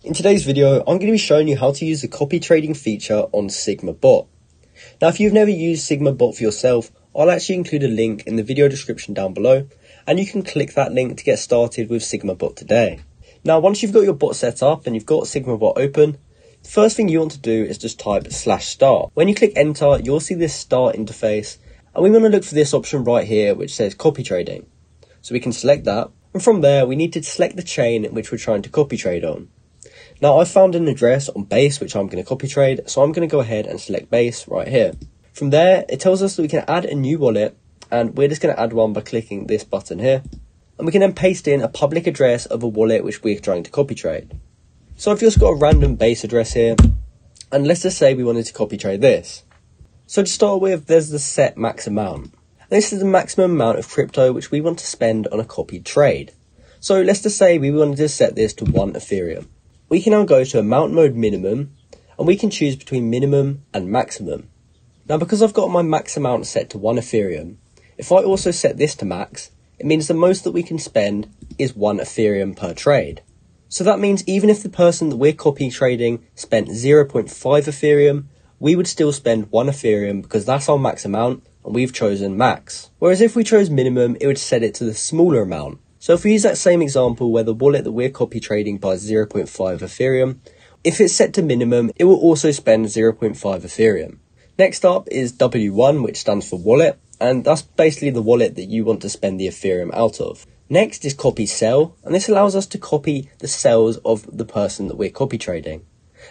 In today's video, I'm going to be showing you how to use the copy trading feature on SigmaBot. Now, if you've never used SigmaBot for yourself, I'll actually include a link in the video description down below, and you can click that link to get started with SigmaBot today. Now, once you've got your bot set up and you've got SigmaBot open, the first thing you want to do is just type /start. When you click enter, you'll see this start interface, and we want to look for this option right here which says copy trading. So we can select that, and from there we need to select the chain in which we're trying to copy trade on. Now, I found an address on Base which I'm going to copy trade, so I'm going to go ahead and select Base right here. From there, it tells us that we can add a new wallet, and we're just going to add one by clicking this button here. And we can then paste in a public address of a wallet which we're trying to copy trade. So I've just got a random Base address here, and let's just say we wanted to copy trade this. So to start with, there's the set max amount. And this is the maximum amount of crypto which we want to spend on a copied trade. So let's just say we wanted to set this to 1 Ethereum. We can now go to amount mode minimum, and we can choose between minimum and maximum. Now, because I've got my max amount set to 1 Ethereum, if I also set this to max, it means the most that we can spend is 1 Ethereum per trade. So that means even if the person that we're copy trading spent 0.5 Ethereum, we would still spend 1 Ethereum because that's our max amount and we've chosen max. Whereas if we chose minimum, it would set it to the smaller amount. So if we use that same example where the wallet that we're copy trading buys 0.5 Ethereum, if it's set to minimum, it will also spend 0.5 Ethereum. Next up is W1, which stands for wallet, and that's basically the wallet that you want to spend the Ethereum out of. Next is copy cell, and this allows us to copy the cells of the person that we're copy trading.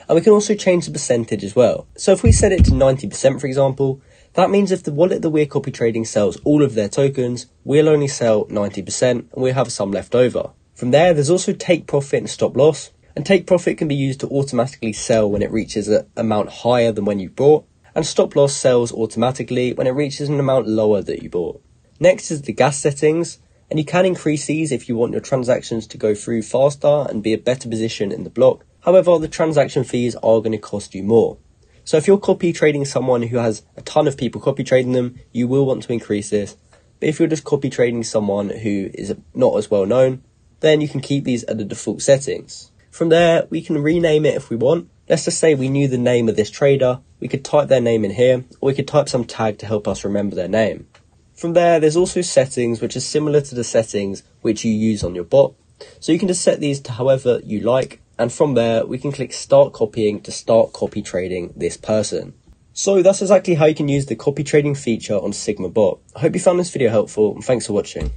And we can also change the percentage as well. So if we set it to 90%, for example, that means if the wallet that we're copy trading sells all of their tokens, we'll only sell 90% and we'll have some left over. From there, there's also take profit and stop loss. And take profit can be used to automatically sell when it reaches an amount higher than when you bought. And stop loss sells automatically when it reaches an amount lower that you bought. Next is the gas settings. And you can increase these if you want your transactions to go through faster and be a better position in the block. However, the transaction fees are going to cost you more. So if you're copy trading someone who has a ton of people copy trading them, you will want to increase this. But if you're just copy trading someone who is not as well known, then you can keep these at the default settings. From there, we can rename it if we want. Let's just say we knew the name of this trader. We could type their name in here, or we could type some tag to help us remember their name. From there, there's also settings which are similar to the settings which you use on your bot. So you can just set these to however you like. And from there, we can click start copying to start copy trading this person. So that's exactly how you can use the copy trading feature on SigmaBot. I hope you found this video helpful, and thanks for watching.